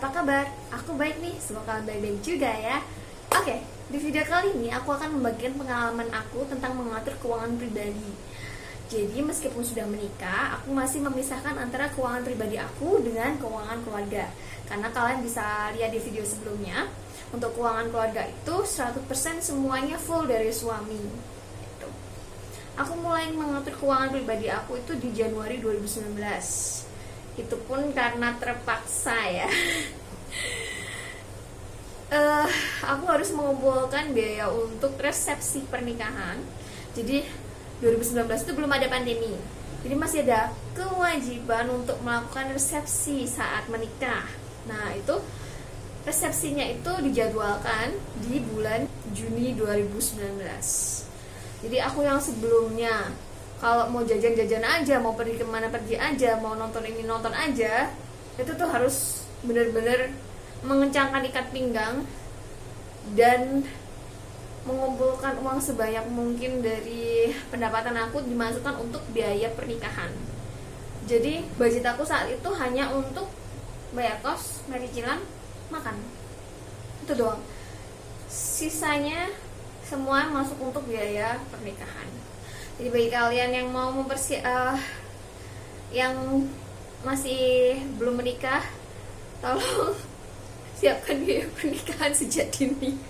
apa kabar? Aku baik nih, semoga kalian baik-baik juga ya. Oke, di video kali ini aku akan membagikan pengalaman aku tentang mengatur keuangan pribadi. Jadi meskipun sudah menikah, aku masih memisahkan antara keuangan pribadi aku dengan keuangan keluarga. Karena kalian bisa lihat di video sebelumnya, untuk keuangan keluarga itu 100% semuanya full dari suami. Gitu. Aku mulai mengatur keuangan pribadi aku itu di Januari 2019. Itu pun karena terpaksa ya. Aku harus mengumpulkan biaya untuk resepsi pernikahan. Jadi 2019 itu belum ada pandemi, jadi masih ada kewajiban untuk melakukan resepsi saat menikah. Nah itu resepsinya itu dijadwalkan di bulan Juni 2019. Jadi aku yang sebelumnya kalau mau jajan-jajan aja, mau pergi kemana pergi aja, mau nonton ini nonton aja, itu tuh harus bener-bener mengencangkan ikat pinggang dan mengumpulkan uang sebanyak mungkin dari pendapatan aku dimasukkan untuk biaya pernikahan. Jadi budget aku saat itu hanya untuk bayar kos, bayar cicilan, makan, itu doang. Sisanya semua masuk untuk biaya pernikahan. Jadi bagi kalian yang mau yang masih belum menikah, tolong siapkan biaya pernikahan sejak dini.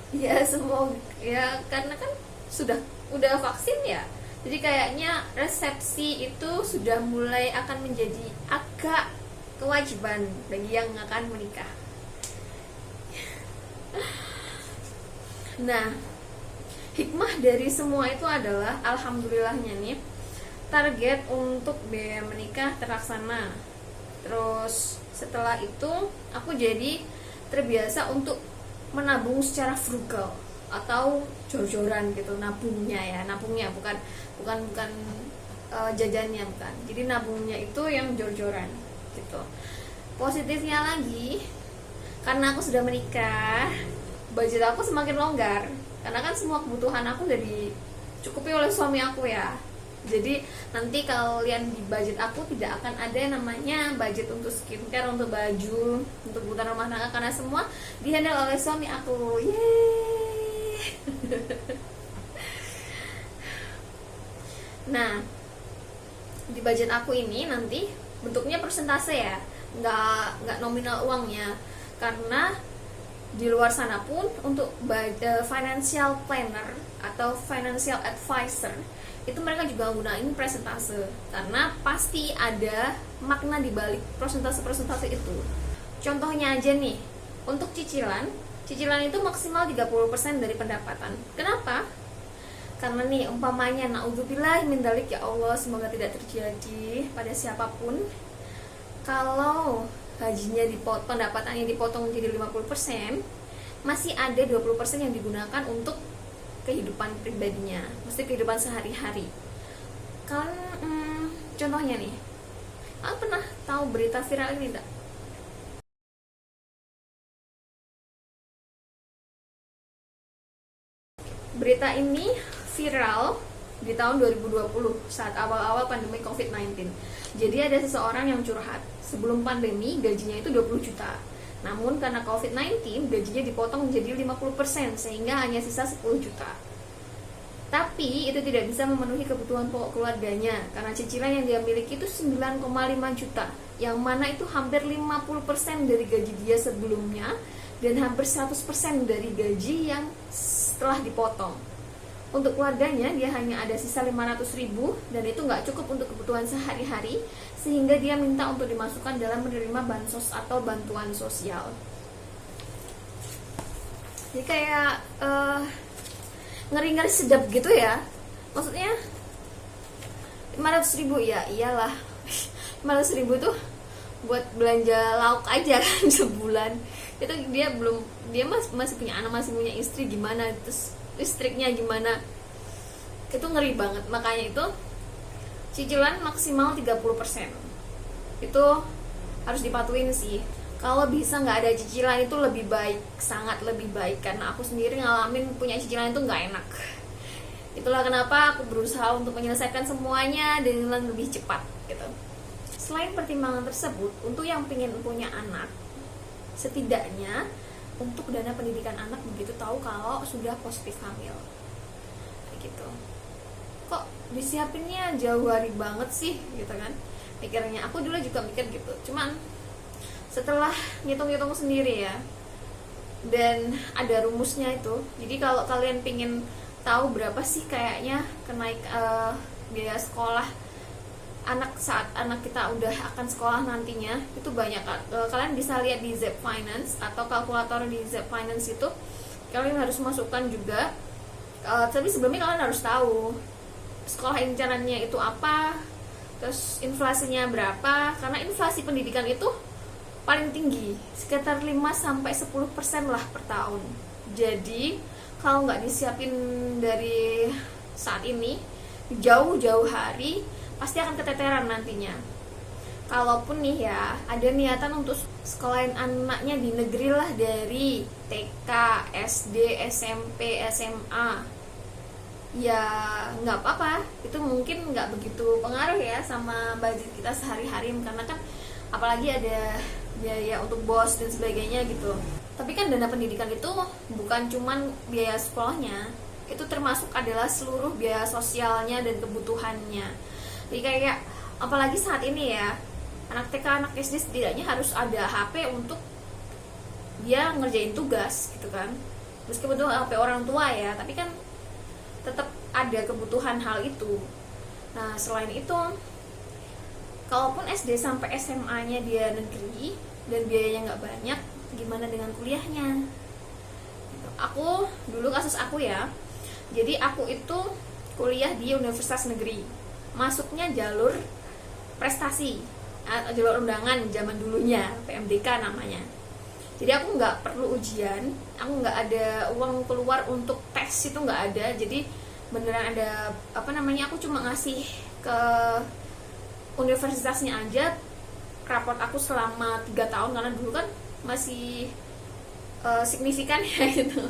Ya semoga ya, karena kan udah vaksin ya. Jadi kayaknya resepsi itu sudah mulai akan menjadi agak kewajiban bagi yang akan menikah. Nah, hikmah dari semua itu adalah alhamdulillahnya nih, target untuk biaya menikah terlaksana. Terus setelah itu aku jadi terbiasa untuk menabung secara frugal atau jor-joran gitu, nabungnya bukan jajannya, bukan. Jadi nabungnya itu yang jor-joran gitu. Positifnya lagi, karena aku sudah menikah, budget aku semakin longgar karena kan semua kebutuhan aku udah dicukupi oleh suami aku ya. Jadi nanti kalian di budget aku tidak akan ada yang namanya budget untuk skincare, untuk baju, untuk kebutuhan rumah tangga, karena semua dihandle oleh suami aku. Yeay. Nah, di budget aku ini nanti bentuknya persentase ya, nggak nominal uangnya, karena di luar sana pun untuk financial planner atau financial advisor itu mereka juga gunain persentase, karena pasti ada makna di balik persentase itu. Contohnya aja nih, untuk cicilan itu maksimal 30% dari pendapatan. Kenapa? Karena nih umpamanya, naudzubillah min dzalik, ya Allah semoga tidak terjadi pada siapapun, kalau gajinya pendapatannya dipotong menjadi 50%, masih ada 20% yang digunakan untuk kehidupan pribadinya, mesti kehidupan sehari-hari. Kalian contohnya nih, kalian pernah tahu berita viral ini enggak? Berita ini viral di tahun 2020 saat awal-awal pandemi COVID-19. Jadi ada seseorang yang curhat, sebelum pandemi gajinya itu 20 juta. Namun karena COVID-19 gajinya dipotong menjadi 50%, sehingga hanya sisa 10 juta. Tapi itu tidak bisa memenuhi kebutuhan pokok keluarganya, karena cicilan yang dia miliki itu 9,5 juta, yang mana itu hampir 50% dari gaji dia sebelumnya dan hampir 100% dari gaji yang setelah dipotong. Untuk keluarganya dia hanya ada sisa 500.000, dan itu nggak cukup untuk kebutuhan sehari-hari, sehingga dia minta untuk dimasukkan dalam menerima bansos atau bantuan sosial. Jadi kayak ngeri-ngeri sedap gitu ya. Maksudnya 500.000 ya iyalah. 500.000 tuh buat belanja lauk aja kan sebulan. Itu dia masih punya anak, masih punya istri, gimana terus listriknya gimana, itu ngeri banget. Makanya itu cicilan maksimal 30%, itu harus dipatuhin sih. Kalau bisa nggak ada cicilan itu lebih baik, sangat lebih baik, karena aku sendiri ngalamin punya cicilan itu nggak enak. Itulah kenapa aku berusaha untuk menyelesaikan semuanya dengan lebih cepat gitu. selain pertimbangan tersebut, untuk yang pengen punya anak, setidaknya untuk dana pendidikan anak begitu tahu kalau sudah positif hamil, kayak gitu. Kok disiapinnya jauh hari banget sih, gitu kan? Pikirnya, aku dulu juga mikir gitu. Cuman setelah ngitung-ngitung sendiri ya, dan ada rumusnya itu. Jadi kalau kalian pengen tahu berapa sih kayaknya biaya sekolah anak saat anak kita udah akan sekolah nantinya, itu banyak. Kalian bisa lihat di Zep Finance atau kalkulator di Zep Finance itu. Kalian harus masukkan juga, tapi sebelumnya kalian harus tahu sekolah incarannya itu apa, terus inflasinya berapa, karena inflasi pendidikan itu paling tinggi, sekitar 5-10% lah per tahun. Jadi kalau nggak disiapin dari saat ini, jauh-jauh hari, pasti akan keteteran nantinya. Kalaupun nih ya, ada niatan untuk sekolahin anaknya di negeri lah, dari TK, SD, SMP, SMA, ya nggak apa-apa. Itu mungkin nggak begitu pengaruh ya sama budget kita sehari-hari, karena kan apalagi ada biaya untuk bos dan sebagainya gitu. Tapi kan dana pendidikan itu bukan cuman biaya sekolahnya, itu termasuk adalah seluruh biaya sosialnya dan kebutuhannya. Jadi kayak apalagi saat ini ya, anak TK, anak SD setidaknya harus ada HP untuk dia ngerjain tugas gitu kan. Meskipun itu HP orang tua ya, tapi kan tetap ada kebutuhan hal itu. Nah selain itu, kalaupun SD sampai SMA-nya dia negeri dan biayanya nggak banyak, gimana dengan kuliahnya? Aku dulu kasus aku ya, jadi aku itu kuliah di universitas negeri, masuknya jalur prestasi, jalur undangan zaman dulunya, PMDK namanya. Jadi aku nggak perlu ujian, aku nggak ada uang keluar untuk tes, itu nggak ada. Jadi beneran ada aku cuma ngasih ke universitasnya aja raport aku selama 3 tahun, karena dulu kan masih signifikan ya gitu.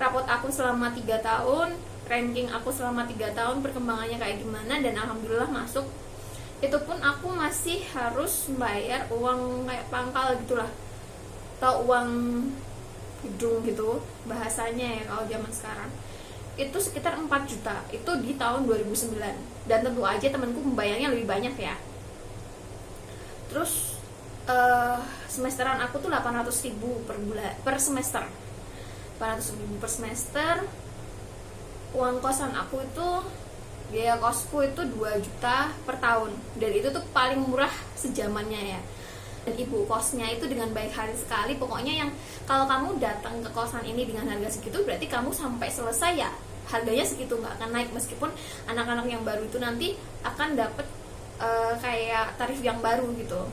Raport aku selama 3 tahun, ranking aku selama 3 tahun, perkembangannya kayak gimana, dan alhamdulillah masuk. Itu pun aku masih harus bayar uang kayak pangkal gitulah, atau uang gedung gitu bahasanya ya kalau zaman sekarang. Itu sekitar 4 juta, itu di tahun 2009. Dan tentu aja temanku membayarnya lebih banyak ya. Terus semesteran aku tuh 800.000 per bulan, per semester. 800.000 per semester. Uang kosan aku itu, biaya kosku itu 2 juta per tahun. Dan itu tuh paling murah sejamannya ya. Dan ibu kosnya itu dengan baik hati sekali. Pokoknya yang kalau kamu datang ke kosan ini dengan harga segitu, berarti kamu sampai selesai ya harganya segitu, nggak akan naik. Meskipun anak-anak yang baru itu nanti akan dapat kayak tarif yang baru gitu.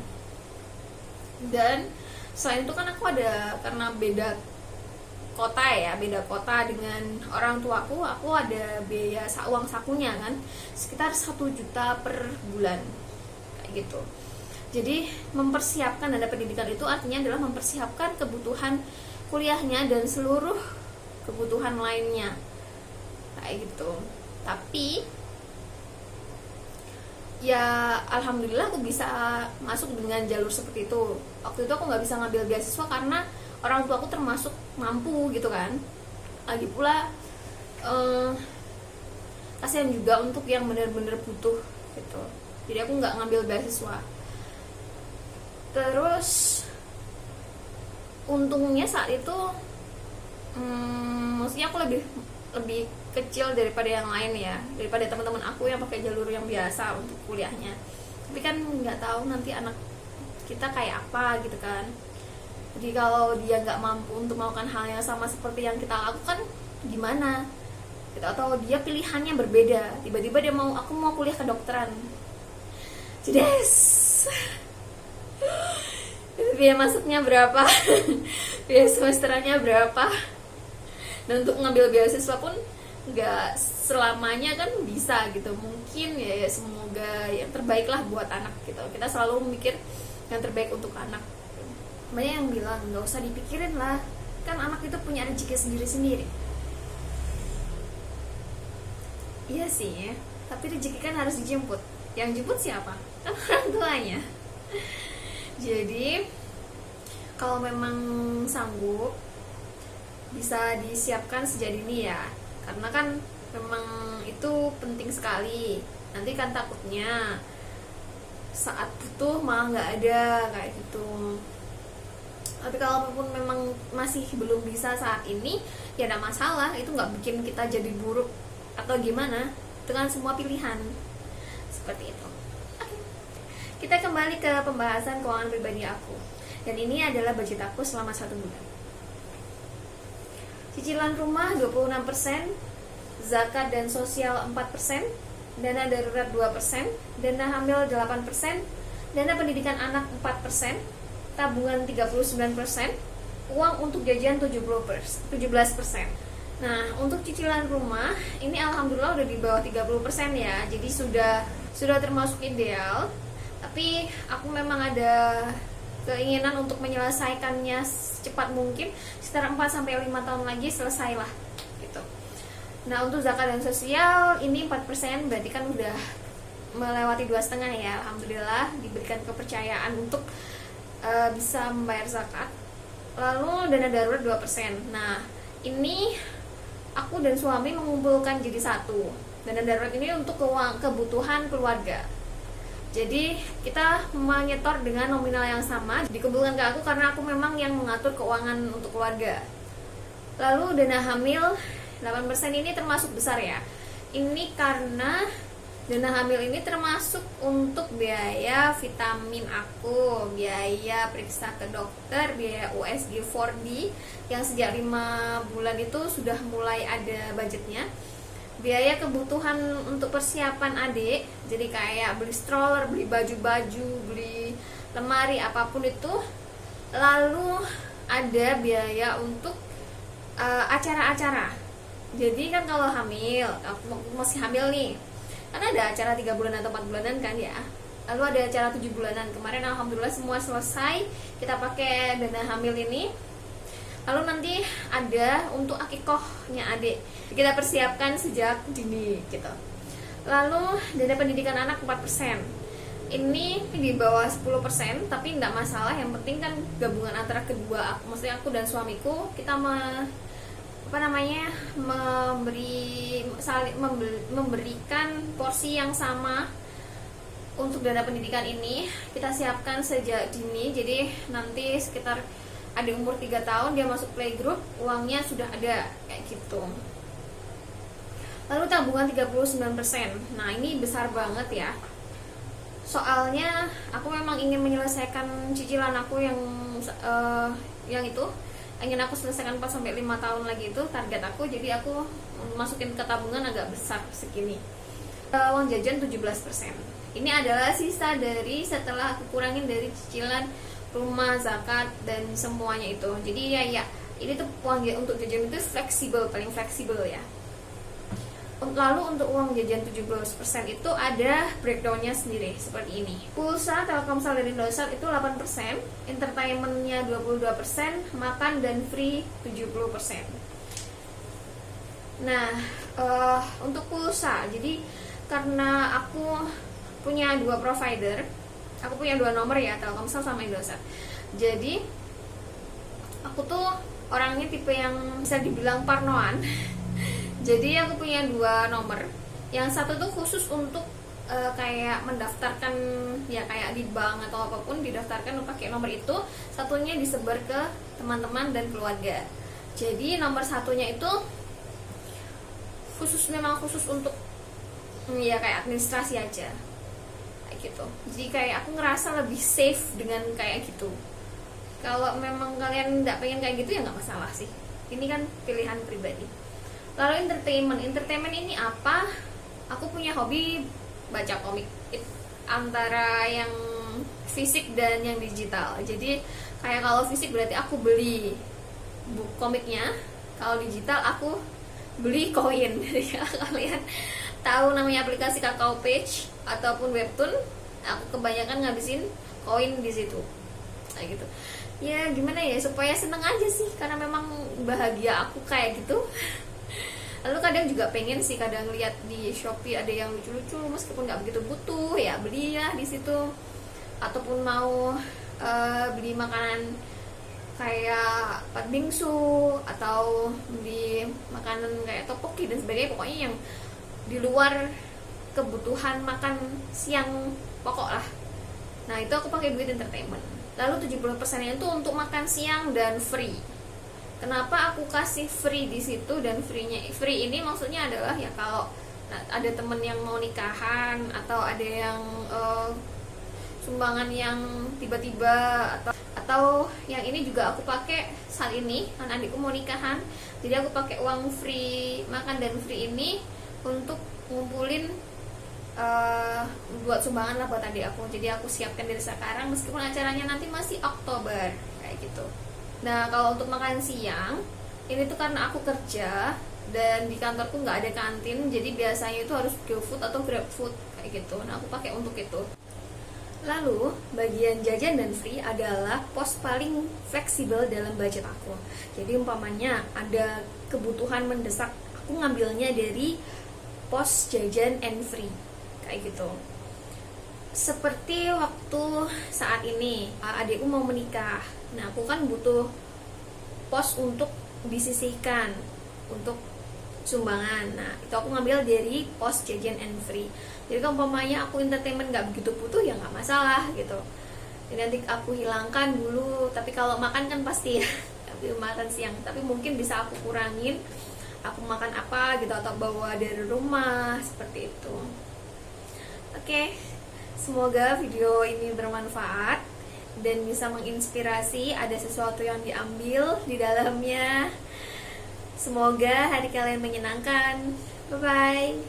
Dan selain itu kan aku ada, karena beda kota ya, beda kota dengan orang tuaku, aku ada biaya uang sakunya kan, sekitar 1 juta per bulan kayak gitu. Jadi mempersiapkan dana pendidikan itu artinya adalah mempersiapkan kebutuhan kuliahnya dan seluruh kebutuhan lainnya kayak gitu. Tapi ya alhamdulillah aku bisa masuk dengan jalur seperti itu. Waktu itu aku nggak bisa ngambil beasiswa karena orang tua aku termasuk mampu gitu kan. Lagi pula kasihan juga untuk yang benar-benar butuh gitu. Jadi aku nggak ngambil beasiswa. Terus untungnya saat itu maksudnya aku lebih kecil daripada yang lain ya, daripada teman-teman aku yang pakai jalur yang biasa untuk kuliahnya. Tapi kan nggak tahu nanti anak kita kayak apa gitu kan. Jadi kalau dia nggak mampu untuk melakukan hal yang sama seperti yang kita lakukan, gimana? Kita tahu dia pilihannya berbeda. Tiba-tiba dia aku mau kuliah kedokteran. Jedes. Biaya masuknya berapa? Biaya semesterannya berapa? Dan untuk ngambil beasiswa pun nggak selamanya kan bisa gitu. Mungkin ya semoga yang terbaik lah buat anak gitu. Kita selalu mikir yang terbaik untuk anak. Banyak yang bilang nggak usah dipikirin lah, kan anak itu punya rezeki sendiri-sendiri. Iya sih, tapi rezeki kan harus dijemput. Yang jemput siapa? kan orang tuanya. Jadi kalau memang sanggup bisa disiapkan sejak dini ya, karena kan memang itu penting sekali. Nanti kan takutnya saat butuh malah nggak ada kayak gitu. Tapi kalaupun memang masih belum bisa saat ini, ya tidak masalah, itu nggak bikin kita jadi buruk atau gimana. Itu kan semua pilihan seperti itu. Oke. Kita kembali ke pembahasan keuangan pribadi aku, dan ini adalah budget aku selama 1 bulan. Cicilan rumah 26%, zakat dan sosial 4%, dana darurat 2%, dana hamil 8%, dana pendidikan anak 4%, tabungan 39%, uang untuk jajan 17%. Nah, untuk cicilan rumah ini alhamdulillah udah di bawah 30% ya. Jadi sudah termasuk ideal. Tapi aku memang ada keinginan untuk menyelesaikannya secepat mungkin, sekitar 4-5 tahun lagi selesailah gitu. Nah, untuk zakat dan sosial ini 4%, berarti kan udah melewati 2,5 ya. Alhamdulillah diberikan kepercayaan untuk bisa membayar zakat. Lalu dana darurat 2%. Nah, ini aku dan suami mengumpulkan jadi satu. Dana darurat ini untuk kebutuhan keluarga. Jadi kita menyetor dengan nominal yang sama, dikumpulkan ke aku karena aku memang yang mengatur keuangan untuk keluarga. Lalu dana hamil 8% ini termasuk besar ya. Ini karena dana hamil ini termasuk untuk biaya vitamin aku, biaya periksa ke dokter, biaya USG 4D yang sejak 5 bulan itu sudah mulai ada budgetnya. Biaya kebutuhan untuk persiapan adik, jadi kayak beli stroller, beli baju-baju, beli lemari, apapun itu. Lalu ada biaya untuk acara-acara. Jadi kan kalau hamil, aku masih hamil nih, kan ada acara 3 bulan atau 4 bulanan kan ya. Lalu ada acara 7 bulanan. Kemarin alhamdulillah semua selesai, kita pakai dana hamil ini. Lalu nanti ada untuk akikohnya adik, kita persiapkan sejak dini gitu. Lalu dana pendidikan anak 4%. Ini di bawah 10%, tapi tidak masalah. Yang penting kan gabungan antara kedua, maksudnya aku dan suamiku, kita memberikan porsi yang sama untuk dana pendidikan ini. Kita siapkan sejak dini, jadi nanti sekitar ada umur 3 tahun dia masuk playgroup, uangnya sudah ada kayak gitu. Lalu tabungan 39%. Nah, ini besar banget ya. Soalnya aku memang ingin menyelesaikan cicilan aku yang itu ingin aku selesaikan 4-5 tahun lagi, itu target aku. Jadi aku masukin ke tabungan agak besar segini. Uang jajan 17%. Ini adalah sisa dari setelah aku kurangin dari cicilan rumah, zakat, dan semuanya itu. Jadi ya ini tuh uang untuk jajan itu fleksibel, paling fleksibel ya. Lalu untuk uang jajan 17% itu ada breakdownnya sendiri seperti ini. Pulsa, Telkomsel dan Indosat itu 8%, entertainmentnya 22%, makan dan free 70%. Nah, untuk pulsa, jadi karena aku punya 2 provider, aku punya 2 nomor ya, Telkomsel sama Indosat. Jadi aku tuh orangnya tipe yang bisa dibilang parnoan. Jadi aku punya 2 nomor. Yang satu tuh khusus untuk kayak mendaftarkan, ya kayak di bank atau apapun, didaftarkan pakai nomor itu. Satunya disebar ke teman-teman dan keluarga. Jadi nomor satunya itu memang khusus untuk ya kayak administrasi aja gitu. Jadi kayak aku ngerasa lebih safe dengan kayak gitu. Kalau memang kalian nggak pengen kayak gitu ya nggak masalah sih. Ini kan pilihan pribadi. Lalu entertainment ini apa? Aku punya hobi baca komik, antara yang fisik dan yang digital. Jadi kayak kalau fisik berarti aku beli buku komiknya, kalau digital aku beli koin. Ya, kalian tahu namanya aplikasi Kakao Page ataupun Webtoon, aku kebanyakan ngabisin koin di situ kayak gitu. Ya gimana ya, supaya seneng aja sih, karena memang bahagia aku kayak gitu. Lalu kadang juga pengen sih, kadang lihat di Shopee ada yang lucu-lucu, meskipun nggak begitu butuh ya beli ya di situ. Ataupun mau beli makanan kayak pat bingsu atau beli makanan kayak tteokbokki dan sebagainya, pokoknya yang di luar kebutuhan makan siang pokok lah. Nah itu aku pakai duit entertainment. Lalu 70% itu untuk makan siang dan free. Kenapa aku kasih free di situ? Dan free ini maksudnya adalah ya kalau ada temen yang mau nikahan atau ada yang sumbangan yang tiba-tiba, atau yang ini juga aku pakai saat ini kan adikku mau nikahan, jadi aku pakai uang free makan dan free ini untuk ngumpulin buat sumbangan lah buat adik aku. Jadi aku siapkan dari sekarang meskipun acaranya nanti masih Oktober kayak gitu. Nah kalau untuk makan siang ini tuh karena aku kerja dan di kantorku nggak ada kantin, jadi biasanya itu harus GoFood atau GrabFood kayak gitu. Nah aku pakai untuk itu. Lalu bagian jajan dan free adalah pos paling fleksibel dalam budget aku. Jadi umpamanya ada kebutuhan mendesak, aku ngambilnya dari pos jajan and free kayak gitu. Seperti waktu saat ini adikku mau menikah, nah aku kan butuh pos untuk disisihkan untuk sumbangan. Nah itu aku ngambil dari pos jajan and free. Jadi kalau umpamanya aku entertainment nggak begitu butuh ya nggak masalah gitu. Jadi nanti aku hilangkan dulu. Tapi kalau makan kan pasti ya, tapi makan siang. Tapi mungkin bisa aku kurangin. Aku makan apa gitu atau bawa dari rumah seperti itu. Oke, semoga video ini bermanfaat dan bisa menginspirasi. Ada sesuatu yang diambil di dalamnya. Semoga hari kalian menyenangkan. Bye bye.